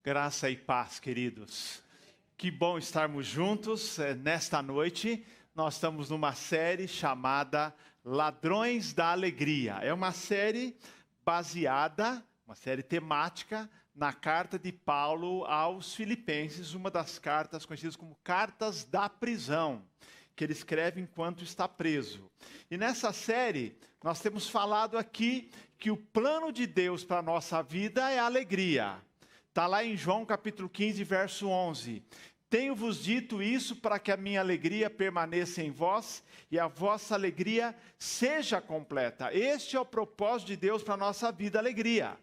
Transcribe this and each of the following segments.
Graça e paz, queridos. Que bom estarmos juntos nesta noite. Nós estamos numa série chamada Ladrões da Alegria. É uma série baseada, uma série temática, na carta de Paulo aos Filipenses, uma das cartas conhecidas como cartas da prisão, que ele escreve enquanto está preso. E nessa série, nós temos falado aqui que o plano de Deus para a nossa vida é a alegria. Está lá em João capítulo 15, verso 11. Tenho-vos dito isso para que a minha alegria permaneça em vós e a vossa alegria seja completa. Este é o propósito de Deus para a nossa vida, alegria.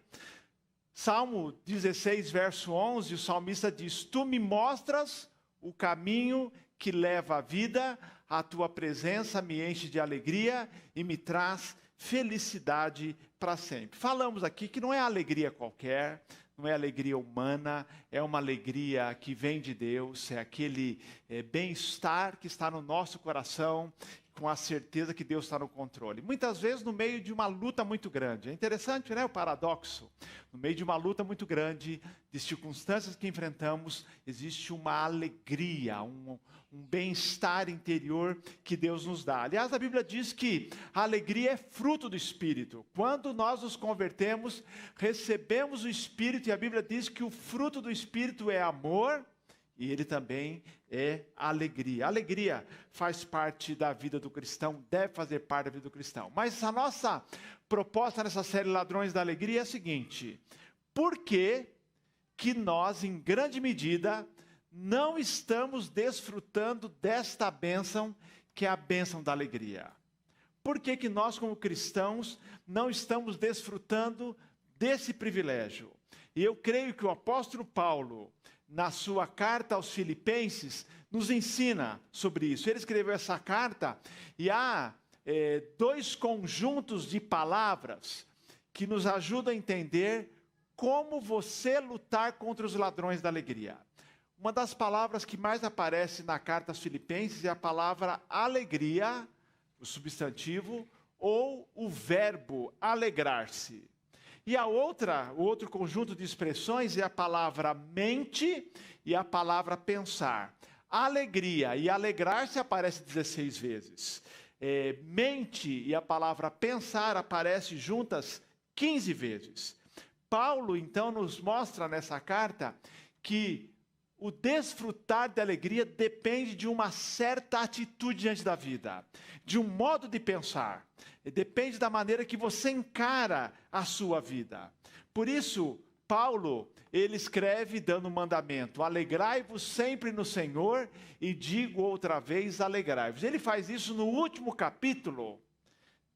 Salmo 16, verso 11, o salmista diz: Tu me mostras o caminho que leva à vida, a tua presença me enche de alegria e me traz felicidade para sempre. Falamos aqui que não é alegria qualquer, não é alegria humana, é uma alegria que vem de Deus, é aquele bem-estar que está no nosso coração, com a certeza que Deus está no controle. Muitas vezes no meio de uma luta muito grande. É interessante, né, o paradoxo. No meio de uma luta muito grande, de circunstâncias que enfrentamos, existe uma alegria, um bem-estar interior que Deus nos dá. Aliás, a Bíblia diz que a alegria é fruto do Espírito. Quando nós nos convertemos, recebemos o Espírito, e a Bíblia diz que o fruto do Espírito é amor, e ele também é alegria. A alegria faz parte da vida do cristão, deve fazer parte da vida do cristão. Mas a nossa proposta nessa série Ladrões da Alegria é a seguinte: por que nós, em grande medida, não estamos desfrutando desta bênção, que é a bênção da alegria? Por que nós, como cristãos, não estamos desfrutando desse privilégio? E eu creio que o apóstolo Paulo, na sua carta aos Filipenses, nos ensina sobre isso. Ele escreveu essa carta e há dois conjuntos de palavras que nos ajudam a entender como você lutar contra os ladrões da alegria. Uma das palavras que mais aparece na carta aos Filipenses é a palavra alegria, o substantivo, ou o verbo alegrar-se. E o outro conjunto de expressões é a palavra mente e a palavra pensar. Alegria e alegrar-se aparece 16 vezes. Mente e a palavra pensar aparecem juntas 15 vezes. Paulo, então, nos mostra nessa carta que o desfrutar de alegria depende de uma certa atitude diante da vida, de um modo de pensar. Depende da maneira que você encara a sua vida. Por isso, Paulo, ele escreve dando um mandamento: alegrai-vos sempre no Senhor, e digo outra vez, alegrai-vos. Ele faz isso no último capítulo,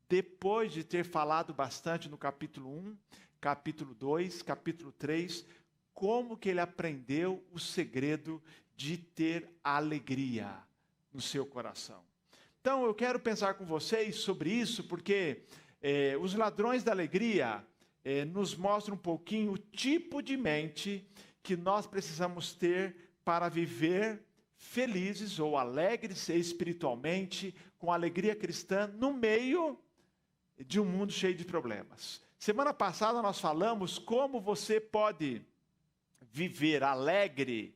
depois de ter falado bastante no capítulo 1, capítulo 2, capítulo 3, como que ele aprendeu o segredo de ter alegria no seu coração. Então, eu quero pensar com vocês sobre isso, porque os ladrões da alegria nos mostram um pouquinho o tipo de mente que nós precisamos ter para viver felizes ou alegres espiritualmente, com alegria cristã, no meio de um mundo cheio de problemas. Semana passada nós falamos como você pode viver alegre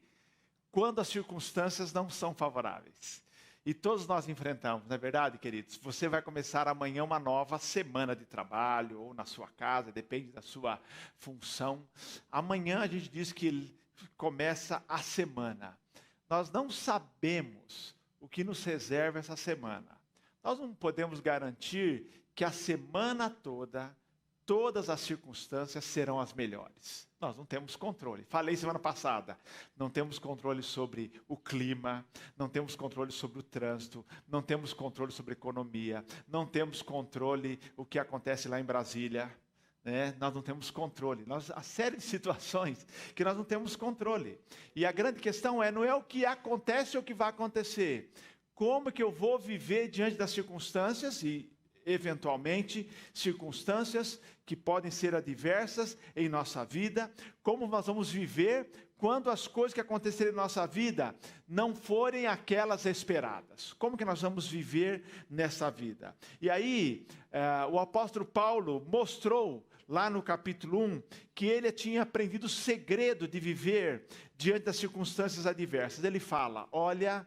quando as circunstâncias não são favoráveis. E todos nós enfrentamos, não é verdade, queridos? Você vai começar amanhã uma nova semana de trabalho, ou na sua casa, depende da sua função. Amanhã a gente diz que começa a semana. Nós não sabemos o que nos reserva essa semana. Nós não podemos garantir que a semana toda, todas as circunstâncias serão as melhores. Nós não temos controle. Falei semana passada, não temos controle sobre o clima, não temos controle sobre o trânsito, não temos controle sobre a economia, não temos controle o que acontece lá em Brasília, né? Nós não temos controle. Há série de situações que nós não temos controle. E a grande questão não é o que acontece ou o que vai acontecer. Como que eu vou viver diante das circunstâncias e eventualmente, circunstâncias que podem ser adversas em nossa vida, como nós vamos viver quando as coisas que acontecerem em nossa vida não forem aquelas esperadas. Como que nós vamos viver nessa vida? E aí, o apóstolo Paulo mostrou lá no capítulo 1, que ele tinha aprendido o segredo de viver diante das circunstâncias adversas. Ele fala: olha,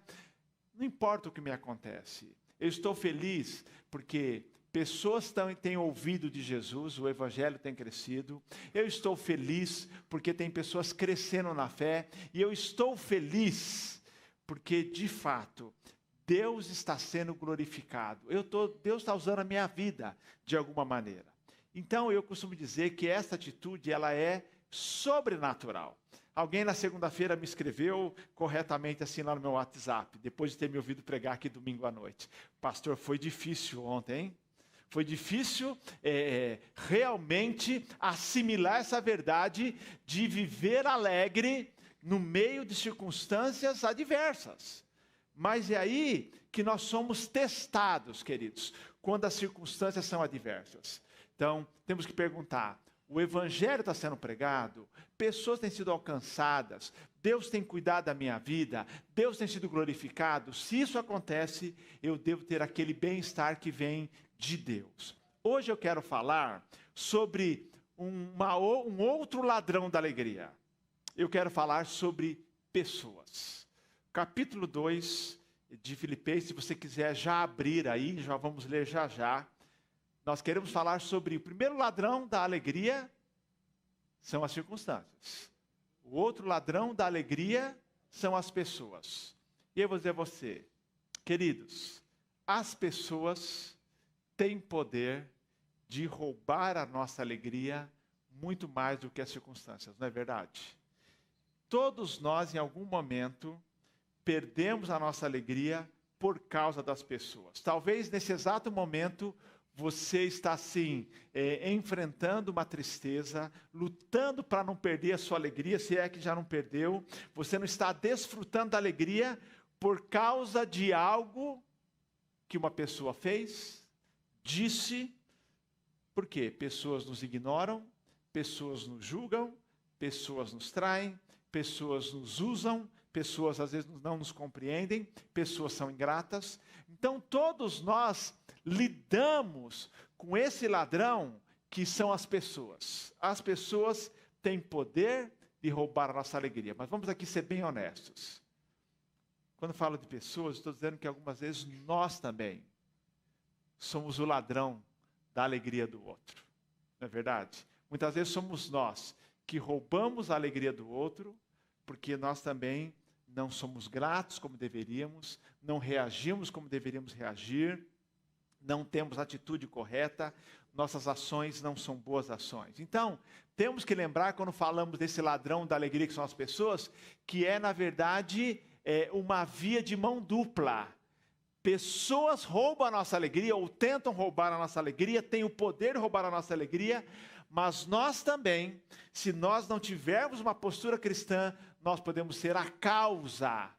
não importa o que me acontece, eu estou feliz porque pessoas têm ouvido de Jesus, o evangelho tem crescido. Eu estou feliz porque tem pessoas crescendo na fé. E eu estou feliz porque, de fato, Deus está sendo glorificado. Deus está usando a minha vida de alguma maneira. Então, eu costumo dizer que essa atitude, ela é sobrenatural. Alguém na segunda-feira me escreveu corretamente assim lá no meu WhatsApp, depois de ter me ouvido pregar aqui domingo à noite. Pastor, foi difícil ontem, hein? Foi difícil realmente assimilar essa verdade de viver alegre no meio de circunstâncias adversas. Mas é aí que nós somos testados, queridos, quando as circunstâncias são adversas. Então, temos que perguntar: o evangelho está sendo pregado? Pessoas têm sido alcançadas? Deus tem cuidado da minha vida? Deus tem sido glorificado? Se isso acontece, eu devo ter aquele bem-estar que vem de Deus. Hoje eu quero falar sobre um outro ladrão da alegria. Eu quero falar sobre pessoas. Capítulo 2 de Filipenses, se você quiser já abrir aí, já vamos ler já já. Nós queremos falar sobre o primeiro ladrão da alegria, são as circunstâncias. O outro ladrão da alegria são as pessoas. E eu vou dizer a você, queridos, as pessoas têm poder de roubar a nossa alegria muito mais do que as circunstâncias, não é verdade? Todos nós, em algum momento, perdemos a nossa alegria por causa das pessoas. Talvez nesse exato momento você está assim, enfrentando uma tristeza, lutando para não perder a sua alegria, se é que já não perdeu. Você não está desfrutando da alegria por causa de algo que uma pessoa fez, disse. Por quê? Pessoas nos ignoram, pessoas nos julgam, pessoas nos traem, pessoas nos usam, pessoas às vezes não nos compreendem, pessoas são ingratas. Então todos nós lidamos com esse ladrão que são as pessoas. As pessoas têm poder de roubar a nossa alegria. Mas vamos aqui ser bem honestos. Quando falo de pessoas, estou dizendo que algumas vezes nós também somos o ladrão da alegria do outro. Não é verdade? Muitas vezes somos nós que roubamos a alegria do outro, porque nós também não somos gratos como deveríamos, não reagimos como deveríamos reagir, não temos a atitude correta, nossas ações não são boas ações. Então, temos que lembrar, quando falamos desse ladrão da alegria que são as pessoas, que na verdade, uma via de mão dupla. Pessoas roubam a nossa alegria, ou tentam roubar a nossa alegria, têm o poder de roubar a nossa alegria, mas nós também, se nós não tivermos uma postura cristã, nós podemos ser a causa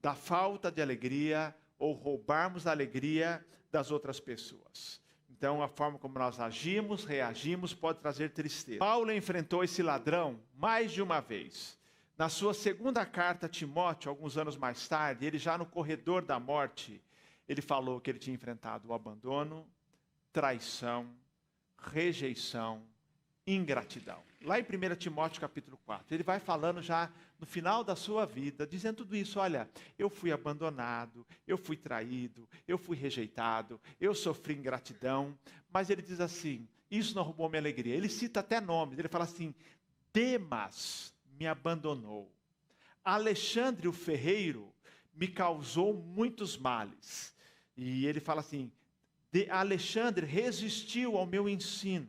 da falta de alegria, ou roubarmos a alegria das outras pessoas. Então, a forma como nós agimos, reagimos, pode trazer tristeza. Paulo enfrentou esse ladrão mais de uma vez. Na sua segunda carta a Timóteo, alguns anos mais tarde, ele já no corredor da morte, ele falou que ele tinha enfrentado o abandono, traição, rejeição, ingratidão. Lá em 1 Timóteo capítulo 4, ele vai falando já no final da sua vida, dizendo tudo isso: olha, eu fui abandonado, eu fui traído, eu fui rejeitado, eu sofri ingratidão, mas ele diz assim, isso não roubou minha alegria. Ele cita até nomes, ele fala assim: Demas me abandonou, Alexandre o ferreiro me causou muitos males. E ele fala assim, Alexandre resistiu ao meu ensino.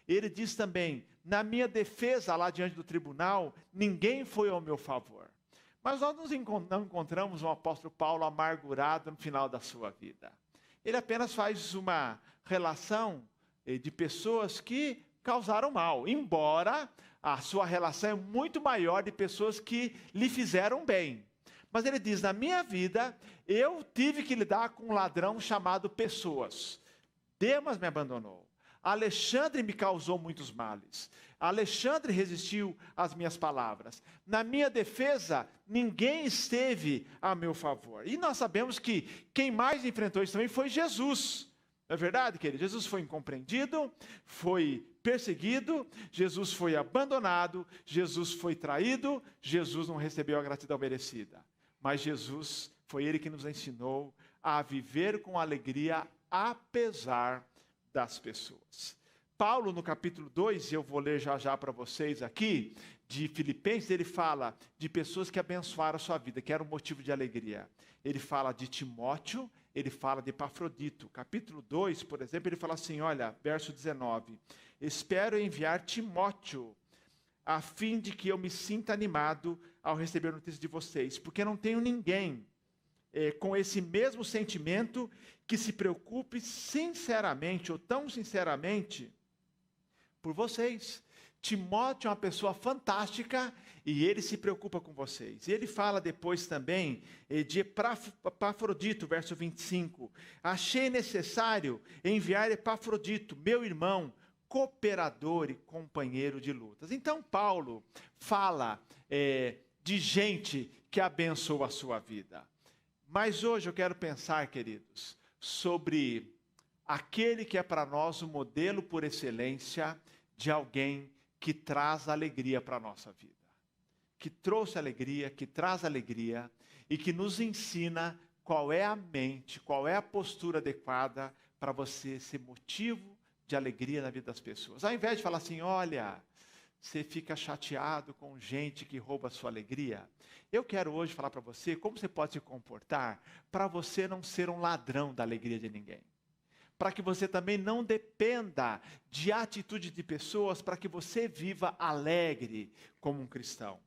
Ele diz também, na minha defesa lá diante do tribunal, ninguém foi ao meu favor. Mas nós não encontramos um apóstolo Paulo amargurado no final da sua vida. Ele apenas faz uma relação de pessoas que causaram mal, embora a sua relação é muito maior de pessoas que lhe fizeram bem. Mas ele diz, na minha vida, eu tive que lidar com um ladrão chamado pessoas. Demas me abandonou. Alexandre me causou muitos males. Alexandre resistiu às minhas palavras. Na minha defesa, ninguém esteve a meu favor. E nós sabemos que quem mais enfrentou isso também foi Jesus. Não é verdade, querido? Jesus foi incompreendido, foi perseguido, Jesus foi abandonado, Jesus foi traído, Jesus não recebeu a gratidão merecida. Mas Jesus, foi Ele que nos ensinou a viver com alegria, apesar das pessoas. Paulo, no capítulo 2, eu vou ler já para vocês aqui, de Filipenses, ele fala de pessoas que abençoaram a sua vida, que era um motivo de alegria. Ele fala de Timóteo, ele fala de Epafrodito. Capítulo 2, por exemplo, ele fala assim, olha, verso 19. Espero enviar Timóteo, a fim de que eu me sinta animado ao receber notícias de vocês, porque não tenho ninguém com esse mesmo sentimento que se preocupe sinceramente, ou tão sinceramente, por vocês. Timóteo é uma pessoa fantástica e ele se preocupa com vocês. E ele fala depois também de Epafrodito, verso 25. Achei necessário enviar Epafrodito, meu irmão, cooperador e companheiro de lutas. Então Paulo fala de gente que abençoa a sua vida. Mas hoje eu quero pensar, queridos, sobre aquele que é para nós o modelo por excelência de alguém que traz alegria para a nossa vida. Que trouxe alegria, que traz alegria e que nos ensina qual é a mente, qual é a postura adequada para você ser motivo de alegria na vida das pessoas. Ao invés de falar assim, olha, você fica chateado com gente que rouba a sua alegria. Eu quero hoje falar para você como você pode se comportar para você não ser um ladrão da alegria de ninguém. Para que você também não dependa de atitude de pessoas, para que você viva alegre como um cristão.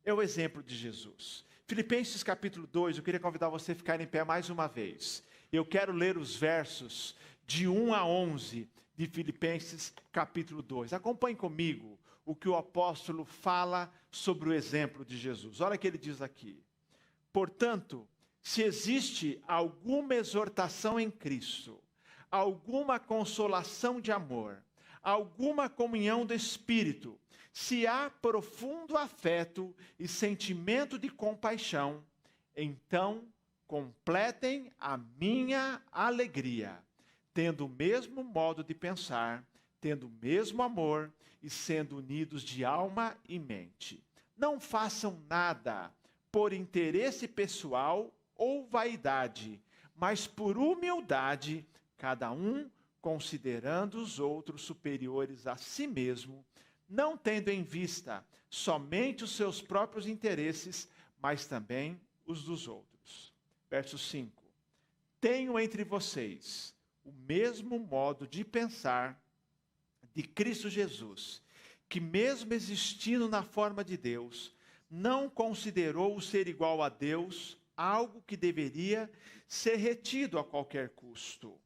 É o exemplo de Jesus. Filipenses capítulo 2, eu queria convidar você a ficar em pé mais uma vez. Eu quero ler os versos de 1 a 11 de Filipenses capítulo 2. Acompanhe comigo o que o apóstolo fala sobre o exemplo de Jesus. Olha o que ele diz aqui. Portanto, se existe alguma exortação em Cristo, alguma consolação de amor, alguma comunhão do Espírito, se há profundo afeto e sentimento de compaixão, então completem a minha alegria, tendo o mesmo modo de pensar, tendo o mesmo amor e sendo unidos de alma e mente. Não façam nada por interesse pessoal ou vaidade, mas por humildade, cada um considerando os outros superiores a si mesmo, não tendo em vista somente os seus próprios interesses, mas também os dos outros. Verso 5. Tenho entre vocês o mesmo modo de pensar de Cristo Jesus, que mesmo existindo na forma de Deus, não considerou o ser igual a Deus algo que deveria ser retido a qualquer custo.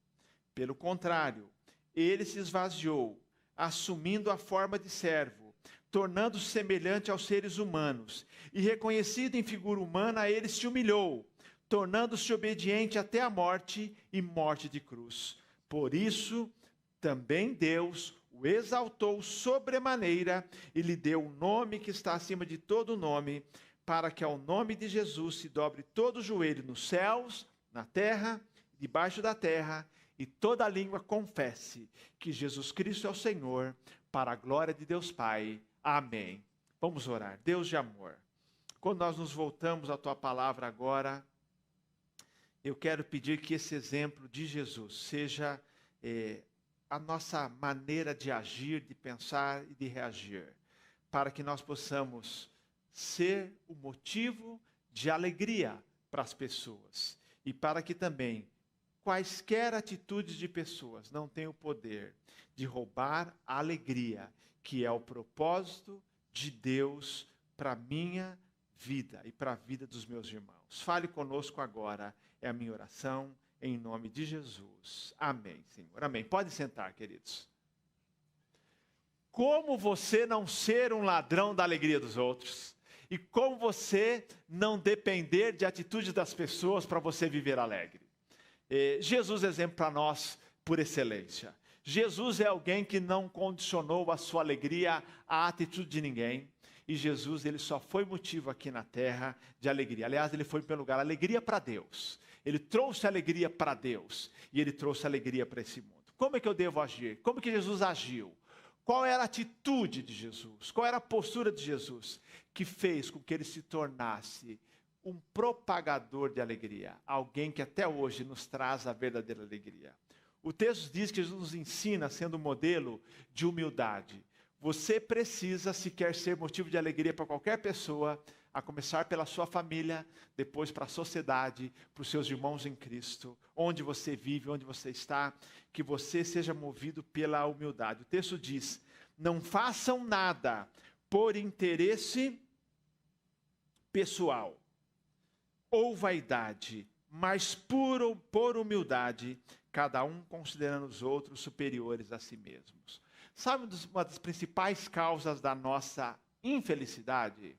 Pelo contrário, ele se esvaziou, assumindo a forma de servo, tornando-se semelhante aos seres humanos, e reconhecido em figura humana, ele se humilhou, tornando-se obediente até a morte e morte de cruz. Por isso, também Deus o exaltou sobremaneira e lhe deu um nome que está acima de todo nome, para que ao nome de Jesus se dobre todo o joelho nos céus, na terra, debaixo da terra, e toda língua confesse que Jesus Cristo é o Senhor, para a glória de Deus Pai. Amém. Vamos orar. Deus de amor, quando nós nos voltamos à Tua palavra agora, eu quero pedir que esse exemplo de Jesus seja a nossa maneira de agir, de pensar e de reagir, para que nós possamos ser o motivo de alegria para as pessoas e para que também quaisquer atitudes de pessoas não tenham o poder de roubar a alegria, que é o propósito de Deus para a minha vida e para a vida dos meus irmãos. Fale conosco agora, é a minha oração, em nome de Jesus. Amém, Senhor. Amém. Pode sentar, queridos. Como você não ser um ladrão da alegria dos outros? E como você não depender de atitudes das pessoas para você viver alegre? Jesus é exemplo para nós por excelência. Jesus é alguém que não condicionou a sua alegria à atitude de ninguém. E Jesus, ele só foi motivo aqui na terra de alegria. Aliás, ele foi, em primeiro lugar, alegria para Deus. Ele trouxe alegria para Deus. E ele trouxe alegria para esse mundo. Como é que eu devo agir? Como que Jesus agiu? Qual era a atitude de Jesus? Qual era a postura de Jesus que fez com que ele se tornasse um propagador de alegria? Alguém que até hoje nos traz a verdadeira alegria. O texto diz que Jesus nos ensina, sendo um modelo de humildade. Você precisa, se quer ser motivo de alegria para qualquer pessoa, a começar pela sua família, depois para a sociedade, para os seus irmãos em Cristo, onde você vive, onde você está, que você seja movido pela humildade. O texto diz: não façam nada por interesse pessoal ou vaidade, mas por humildade, cada um considerando os outros superiores a si mesmos. Sabe uma das principais causas da nossa infelicidade?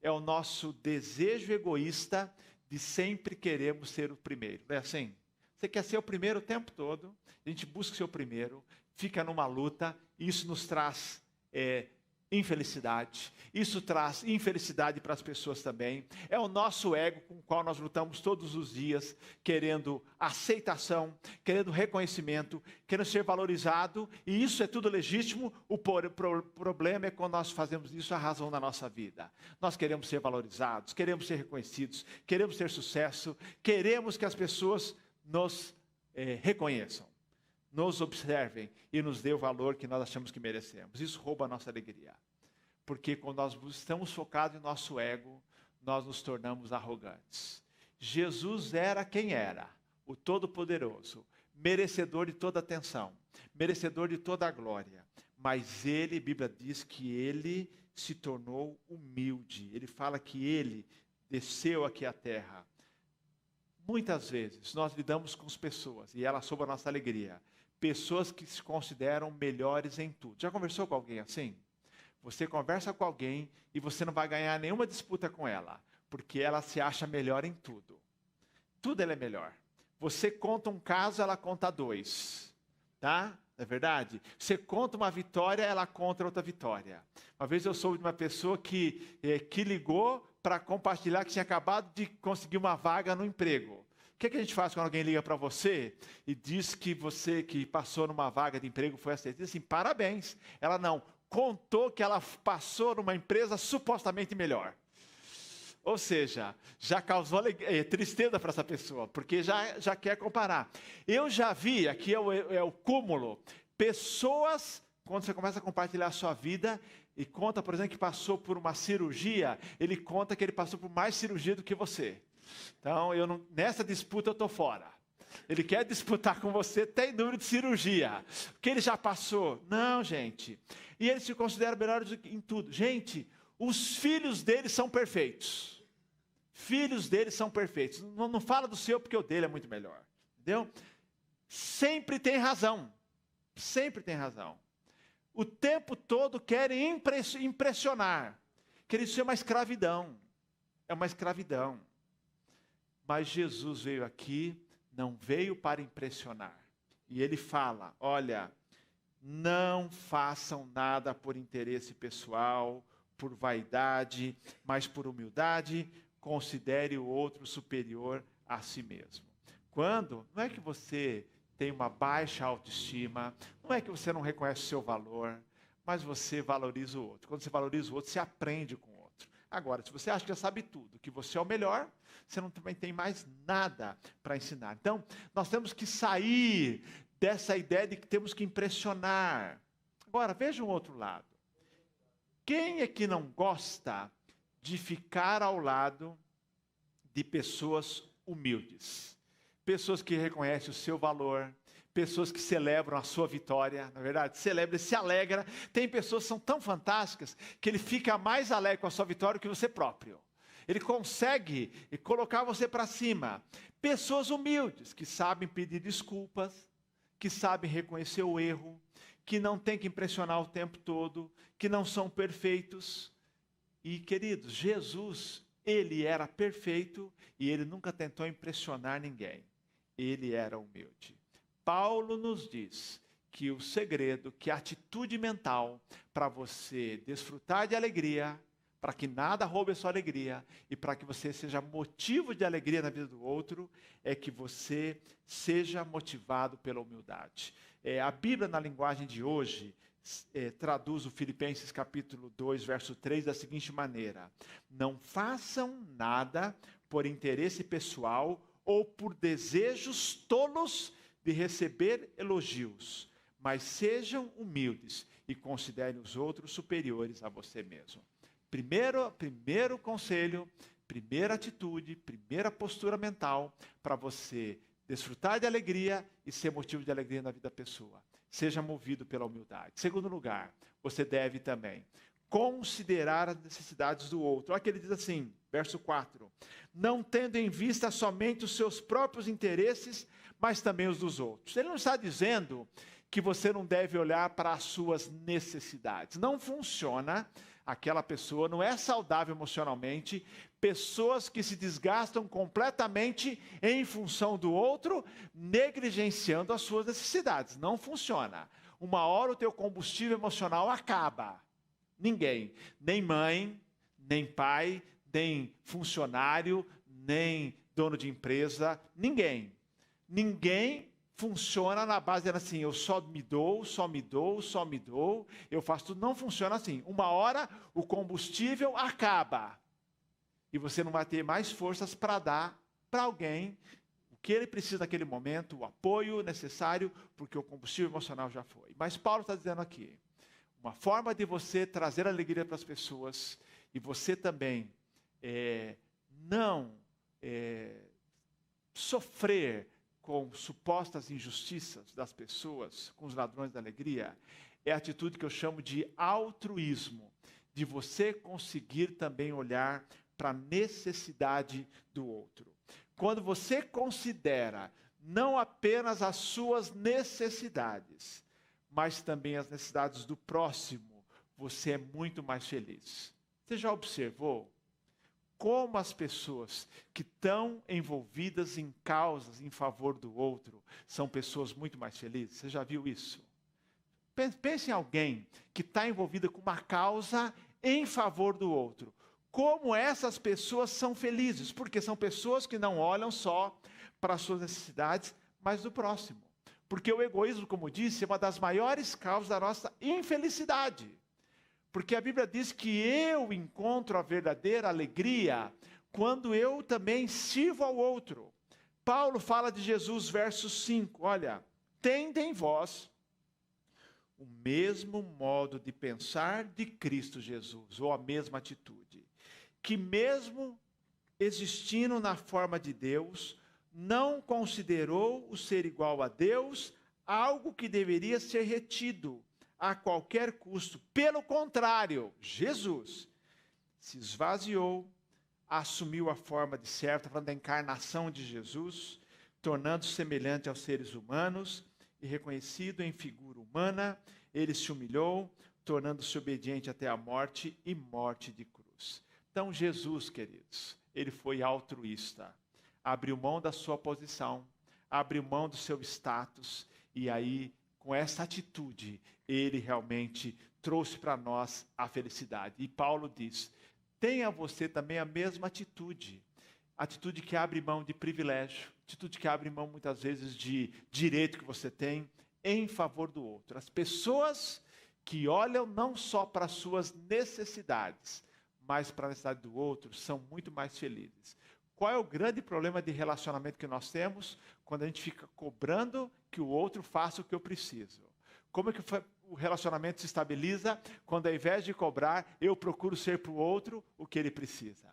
É o nosso desejo egoísta de sempre queremos ser o primeiro. Não é assim? Você quer ser o primeiro o tempo todo, a gente busca ser o primeiro, fica numa luta, e isso nos traz infelicidade. Isso traz infelicidade para as pessoas também. É o nosso ego com o qual nós lutamos todos os dias, querendo aceitação, querendo reconhecimento, querendo ser valorizado, e isso é tudo legítimo. O problema é quando nós fazemos isso a razão da nossa vida. Nós queremos ser valorizados, queremos ser reconhecidos, queremos ter sucesso, queremos que as pessoas nos reconheçam, nos observem e nos dê o valor que nós achamos que merecemos. Isso rouba a nossa alegria. Porque quando nós estamos focados em nosso ego, nós nos tornamos arrogantes. Jesus era quem era, o Todo-Poderoso, merecedor de toda atenção, merecedor de toda a glória. Mas ele, a Bíblia diz que ele se tornou humilde. Ele fala que ele desceu aqui à terra. Muitas vezes nós lidamos com as pessoas, e elas sob a nossa alegria, pessoas que se consideram melhores em tudo. Já conversou com alguém assim? Você conversa com alguém e você não vai ganhar nenhuma disputa com ela, porque ela se acha melhor em tudo. Tudo ela é melhor. Você conta um caso, ela conta dois. Tá? Não é verdade? Você conta uma vitória, ela conta outra vitória. Uma vez eu soube de uma pessoa que ligou para compartilhar que tinha acabado de conseguir uma vaga no emprego. O que a gente faz quando alguém liga para você e diz que você que passou numa vaga de emprego foi aceito? Diz assim, parabéns. Ela não, contou que ela passou numa empresa supostamente melhor. Ou seja, já causou tristeza para essa pessoa, porque já quer comparar. Eu já vi, aqui é o cúmulo, pessoas, quando você começa a compartilhar a sua vida, e conta, por exemplo, que passou por uma cirurgia, ele conta que ele passou por mais cirurgia do que você. Então, nessa disputa eu estou fora. Ele quer disputar com você, tem número de cirurgia, que ele já passou. Não, gente. E ele se considera melhor em tudo. Gente, os filhos dele são perfeitos. Filhos dele são perfeitos. Não fala do seu, porque o dele é muito melhor. Entendeu? Sempre tem razão. Sempre tem razão. O tempo todo querem impressionar. Quer isso é uma escravidão. É uma escravidão. Mas Jesus veio aqui, não veio para impressionar. E ele fala, olha, não façam nada por interesse pessoal, por vaidade, mas por humildade, considere o outro superior a si mesmo. Quando, não é que você tem uma baixa autoestima, não é que você não reconhece o seu valor, mas você valoriza o outro. Quando você valoriza o outro, você aprende com o outro. Agora, se você acha que já sabe tudo, que você é o melhor, você não também tem mais nada para ensinar. Então, nós temos que sair dessa ideia de que temos que impressionar. Agora, veja um outro lado. Quem é que não gosta de ficar ao lado de pessoas humildes? Pessoas que reconhecem o seu valor, pessoas que celebram a sua vitória, na verdade, celebra, se alegra. Tem pessoas que são tão fantásticas que ele fica mais alegre com a sua vitória do que você próprio. Ele consegue colocar você para cima. Pessoas humildes, que sabem pedir desculpas, que sabem reconhecer o erro, que não tem que impressionar o tempo todo, que não são perfeitos. E, queridos, Jesus, ele era perfeito e ele nunca tentou impressionar ninguém. Ele era humilde. Paulo nos diz que o segredo, que a atitude mental para você desfrutar de alegria, para que nada roube a sua alegria e para que você seja motivo de alegria na vida do outro, é que você seja motivado pela humildade. A Bíblia, na linguagem de hoje, traduz o Filipenses capítulo 2, verso 3 da seguinte maneira: não façam nada por interesse pessoal ou por desejos tolos de receber elogios, mas sejam humildes e considerem os outros superiores a você mesmo. Primeiro conselho, primeira atitude, primeira postura mental para você desfrutar de alegria e ser motivo de alegria na vida da pessoa. Seja movido pela humildade. Segundo lugar, você deve também considerar as necessidades do outro. Olha que ele diz assim, verso 4. Não tendo em vista somente os seus próprios interesses, mas também os dos outros. Ele não está dizendo que você não deve olhar para as suas necessidades. Não funciona. Aquela pessoa não é saudável emocionalmente. Pessoas que se desgastam completamente em função do outro, negligenciando as suas necessidades. Não funciona. Uma hora o teu combustível emocional acaba. Ninguém, nem mãe, nem pai, nem funcionário, nem dono de empresa, ninguém funciona na base de assim, eu só me dou, eu faço tudo. Não funciona assim. Uma hora o combustível acaba e você não vai ter mais forças para dar para alguém o que ele precisa naquele momento, o apoio necessário, porque o combustível emocional já foi. Mas Paulo está dizendo aqui, uma forma de você trazer alegria para as pessoas e você também não sofrer com supostas injustiças das pessoas, com os ladrões da alegria, é a atitude que eu chamo de altruísmo, de você conseguir também olhar para a necessidade do outro. Quando você considera não apenas as suas necessidades, mas também as necessidades do próximo, você é muito mais feliz. Você já observou como as pessoas que estão envolvidas em causas em favor do outro são pessoas muito mais felizes? Você já viu isso? Pense em alguém que está envolvida com uma causa em favor do outro. Como essas pessoas são felizes? Porque são pessoas que não olham só para as suas necessidades, mas do próximo. Porque o egoísmo, como disse, é uma das maiores causas da nossa infelicidade. Porque a Bíblia diz que eu encontro a verdadeira alegria quando eu também sirvo ao outro. Paulo fala de Jesus, verso 5, olha, tende em vós o mesmo modo de pensar de Cristo Jesus, ou a mesma atitude, que mesmo existindo na forma de Deus, não considerou o ser igual a Deus algo que deveria ser retido a qualquer custo. Pelo contrário, Jesus se esvaziou, assumiu a forma de servo, está falando da encarnação de Jesus, tornando-se semelhante aos seres humanos e reconhecido em figura humana, ele se humilhou, tornando-se obediente até a morte e morte de cruz. Então Jesus, queridos, ele foi altruísta, abriu mão da sua posição, abriu mão do seu status e aí, com essa atitude, ele realmente trouxe para nós a felicidade. E Paulo diz, tenha você também a mesma atitude que abre mão de privilégio, atitude que abre mão muitas vezes de direito que você tem em favor do outro. As pessoas que olham não só para as suas necessidades, mas para a necessidade do outro, são muito mais felizes. Qual é o grande problema de relacionamento que nós temos? Quando a gente fica cobrando que o outro faça o que eu preciso. Como é que o relacionamento se estabiliza? Quando ao invés de cobrar, eu procuro ser para o outro o que ele precisa.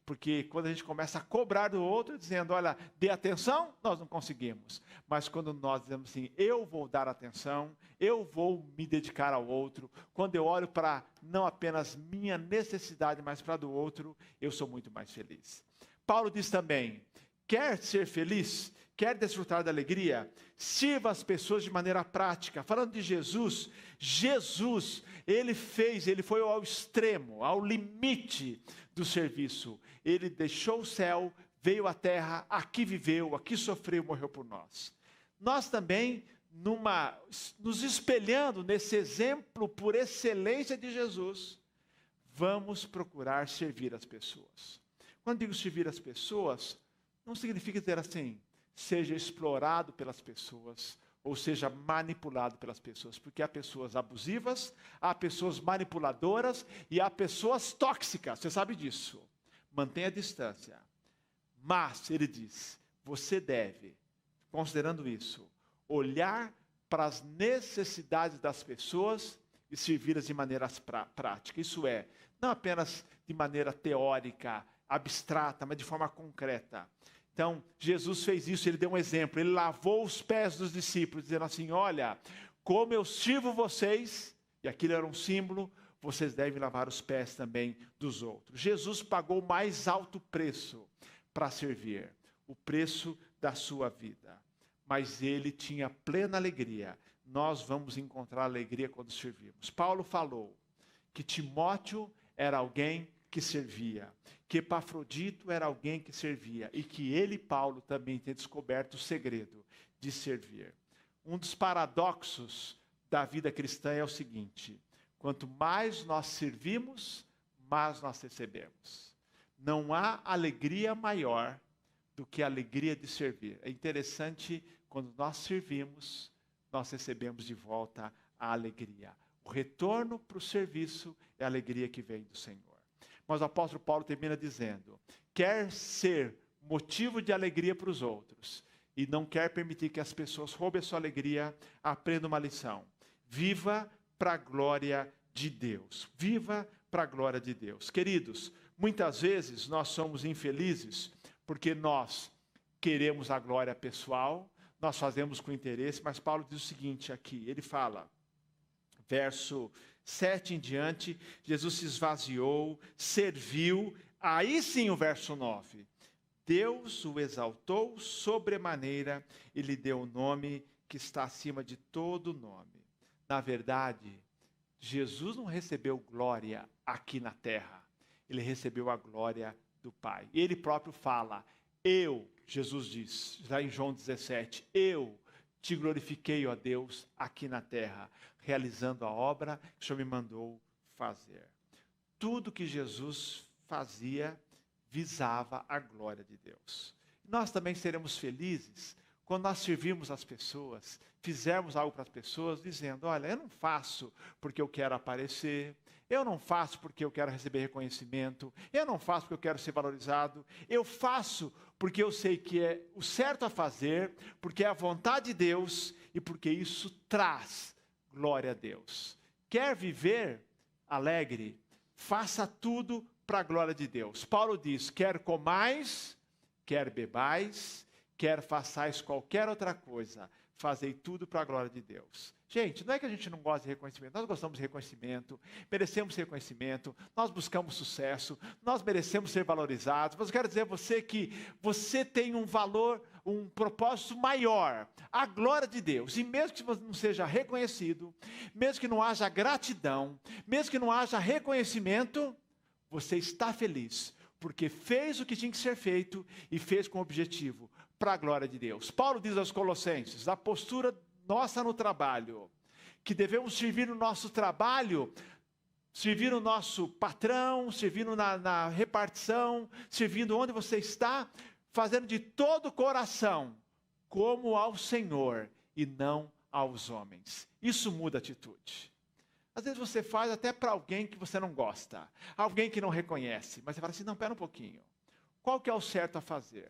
Porque quando a gente começa a cobrar do outro, dizendo, olha, dê atenção, nós não conseguimos. Mas quando nós dizemos assim, eu vou dar atenção, eu vou me dedicar ao outro, quando eu olho para não apenas minha necessidade, mas para a do outro, eu sou muito mais feliz. Paulo diz também, quer ser feliz? Quer desfrutar da alegria? Sirva as pessoas de maneira prática. Falando de Jesus, ele foi ao extremo, ao limite do serviço. Ele deixou o céu, veio à terra, aqui viveu, aqui sofreu, morreu por nós. Nós também, nos espelhando nesse exemplo por excelência de Jesus, vamos procurar servir as pessoas. Quando digo servir as pessoas, não significa dizer assim, seja explorado pelas pessoas, ou seja, manipulado pelas pessoas, porque há pessoas abusivas, há pessoas manipuladoras e há pessoas tóxicas, você sabe disso. Mantenha a distância. Mas, ele diz, você deve, considerando isso, olhar para as necessidades das pessoas e servi-las de maneira prática. Isso é, não apenas de maneira teórica, abstrata, mas de forma concreta. Então, Jesus fez isso, ele deu um exemplo, ele lavou os pés dos discípulos, dizendo assim, olha, como eu sirvo vocês, e aquilo era um símbolo, vocês devem lavar os pés também dos outros. Jesus pagou o mais alto preço para servir, o preço da sua vida. Mas ele tinha plena alegria. Nós vamos encontrar alegria quando servirmos. Paulo falou que Timóteo era alguém que servia, que Epafrodito era alguém que servia, e que ele, Paulo, também tem descoberto o segredo de servir. Um dos paradoxos da vida cristã é o seguinte: quanto mais nós servimos, mais nós recebemos. Não há alegria maior do que a alegria de servir. É interessante, quando nós servimos, nós recebemos de volta a alegria. O retorno para o serviço é a alegria que vem do Senhor. Mas o apóstolo Paulo termina dizendo, quer ser motivo de alegria para os outros, e não quer permitir que as pessoas roubem a sua alegria, aprenda uma lição. Viva para a glória de Deus. Viva para a glória de Deus. Queridos, muitas vezes nós somos infelizes porque nós queremos a glória pessoal, nós fazemos com interesse, mas Paulo diz o seguinte aqui, ele fala, verso 7 em diante, Jesus se esvaziou, serviu, aí sim o verso 9, Deus o exaltou sobremaneira e lhe deu o nome que está acima de todo nome. Na verdade, Jesus não recebeu glória aqui na terra, ele recebeu a glória do Pai. Ele próprio fala, Jesus diz, já em João 17, eu te glorifiquei, ó Deus, aqui na terra, realizando a obra que o Senhor me mandou fazer. Tudo que Jesus fazia visava a glória de Deus. Nós também seremos felizes quando nós servirmos as pessoas, fizermos algo para as pessoas, dizendo, olha, eu não faço porque eu quero aparecer, eu não faço porque eu quero receber reconhecimento, eu não faço porque eu quero ser valorizado, eu faço porque eu sei que é o certo a fazer, porque é a vontade de Deus e porque isso traz glória a Deus. Quer viver alegre? Faça tudo para a glória de Deus. Paulo diz, quer comais, quer bebais, quer façais qualquer outra coisa, fazei tudo para a glória de Deus. Gente, não é que a gente não gosta de reconhecimento, nós gostamos de reconhecimento, merecemos reconhecimento, nós buscamos sucesso, nós merecemos ser valorizados, mas eu quero dizer a você que você tem um valor, um propósito maior, a glória de Deus, e mesmo que você não seja reconhecido, mesmo que não haja gratidão, mesmo que não haja reconhecimento, você está feliz, porque fez o que tinha que ser feito e fez com objetivo, para a glória de Deus. Paulo diz aos Colossenses, a postura nossa no trabalho, que devemos servir no nosso trabalho, servir o nosso patrão, servindo na repartição, servindo onde você está, fazendo de todo o coração, como ao Senhor e não aos homens. Isso muda a atitude. Às vezes você faz até para alguém que você não gosta, alguém que não reconhece, mas você fala assim, não, pera um pouquinho, qual que é o certo a fazer?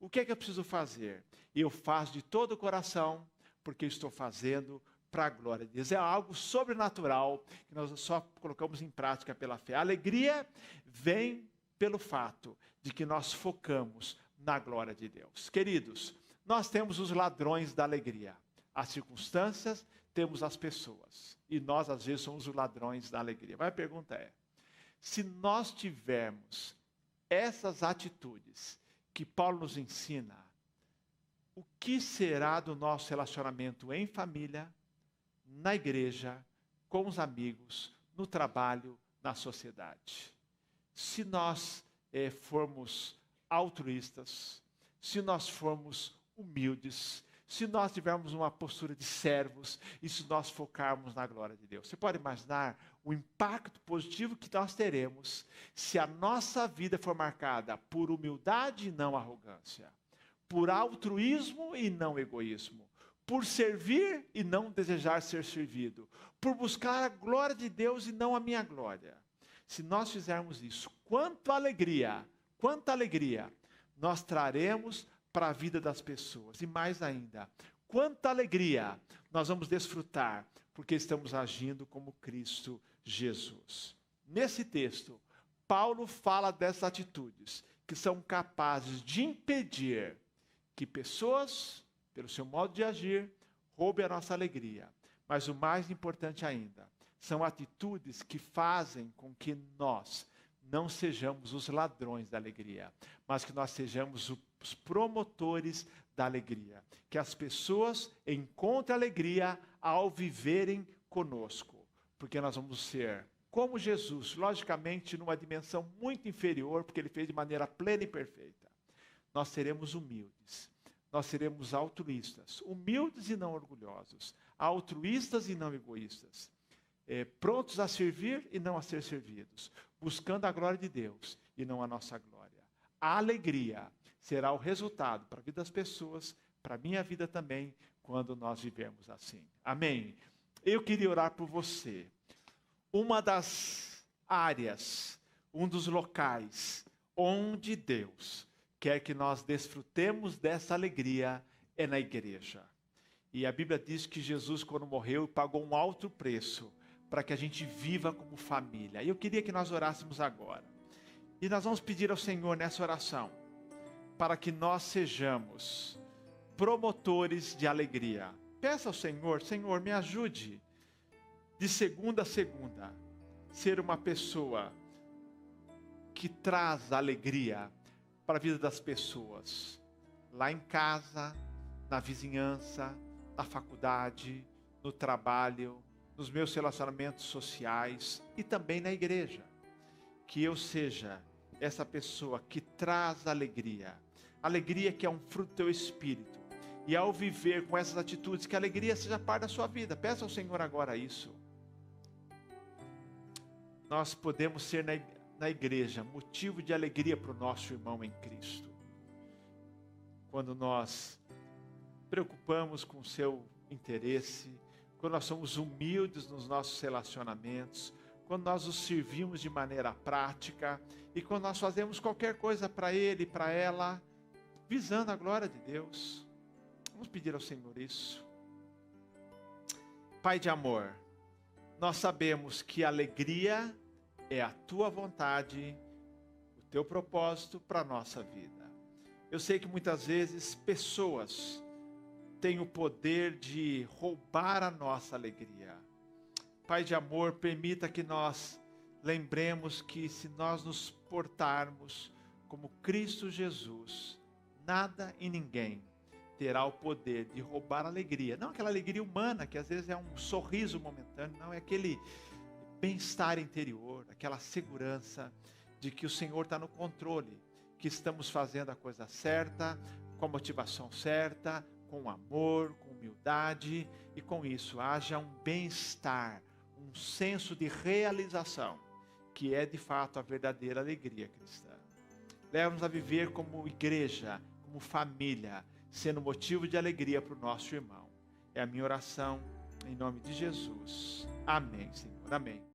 O que é que eu preciso fazer? E eu faço de todo o coração, porque estou fazendo para a glória de Deus. É algo sobrenatural, que nós só colocamos em prática pela fé. A alegria vem pelo fato de que nós focamos na glória de Deus. Queridos, nós temos os ladrões da alegria. As circunstâncias, temos as pessoas. E nós, às vezes, somos os ladrões da alegria. Mas a pergunta é, se nós tivermos essas atitudes que Paulo nos ensina, o que será do nosso relacionamento em família, na igreja, com os amigos, no trabalho, na sociedade? Se nós formos altruístas, se nós formos humildes, se nós tivermos uma postura de servos e se nós focarmos na glória de Deus. Você pode imaginar o impacto positivo que nós teremos se a nossa vida for marcada por humildade e não arrogância, por altruísmo e não egoísmo, por servir e não desejar ser servido, por buscar a glória de Deus e não a minha glória. Se nós fizermos isso, quanta alegria nós traremos para a vida das pessoas. E mais ainda, quanta alegria nós vamos desfrutar, porque estamos agindo como Cristo Jesus. Nesse texto, Paulo fala dessas atitudes que são capazes de impedir que pessoas, pelo seu modo de agir, roubem a nossa alegria. Mas o mais importante ainda, são atitudes que fazem com que nós não sejamos os ladrões da alegria, mas que nós sejamos os promotores da alegria. Que as pessoas encontrem alegria ao viverem conosco, porque nós vamos ser como Jesus, logicamente numa dimensão muito inferior, porque ele fez de maneira plena e perfeita. Nós seremos humildes, nós seremos altruístas, humildes e não orgulhosos, altruístas e não egoístas, prontos a servir e não a ser servidos, buscando a glória de Deus e não a nossa glória. A alegria será o resultado para a vida das pessoas, para a minha vida também, quando nós vivemos assim. Amém? Eu queria orar por você. Uma das áreas, um dos locais onde Deus quer que nós desfrutemos dessa alegria é na igreja. E a Bíblia diz que Jesus, quando morreu, pagou um alto preço para que a gente viva como família. E eu queria que nós orássemos agora. E nós vamos pedir ao Senhor nessa oração, para que nós sejamos promotores de alegria. Peça ao Senhor, Senhor, me ajude de segunda a segunda, ser uma pessoa que traz alegria para a vida das pessoas, lá em casa, na vizinhança, na faculdade, no trabalho, nos meus relacionamentos sociais e também na igreja. Que eu seja essa pessoa que traz alegria, alegria que é um fruto do teu espírito, e ao viver com essas atitudes, que a alegria seja parte da sua vida. Peça ao Senhor agora isso. Nós podemos ser na igreja motivo de alegria para o nosso irmão em Cristo. Quando nós preocupamos com o seu interesse, quando nós somos humildes nos nossos relacionamentos, quando nós os servimos de maneira prática e quando nós fazemos qualquer coisa para ele e para ela, visando a glória de Deus. Vamos pedir ao Senhor isso. Pai de amor, nós sabemos que a alegria é a tua vontade, o teu propósito para a nossa vida. Eu sei que muitas vezes pessoas têm o poder de roubar a nossa alegria. Pai de amor, permita que nós lembremos que se nós nos portarmos como Cristo Jesus, nada e ninguém terá o poder de roubar a alegria. Não aquela alegria humana, que às vezes é um sorriso momentâneo, não, é aquele bem-estar interior, aquela segurança de que o Senhor está no controle, que estamos fazendo a coisa certa, com a motivação certa, com amor, com humildade, e com isso haja um bem-estar, um senso de realização, que é de fato a verdadeira alegria cristã. Leva-nos a viver como igreja, como família, sendo motivo de alegria para o nosso irmão. É a minha oração, em nome de Jesus. Amém, Senhor. Amém.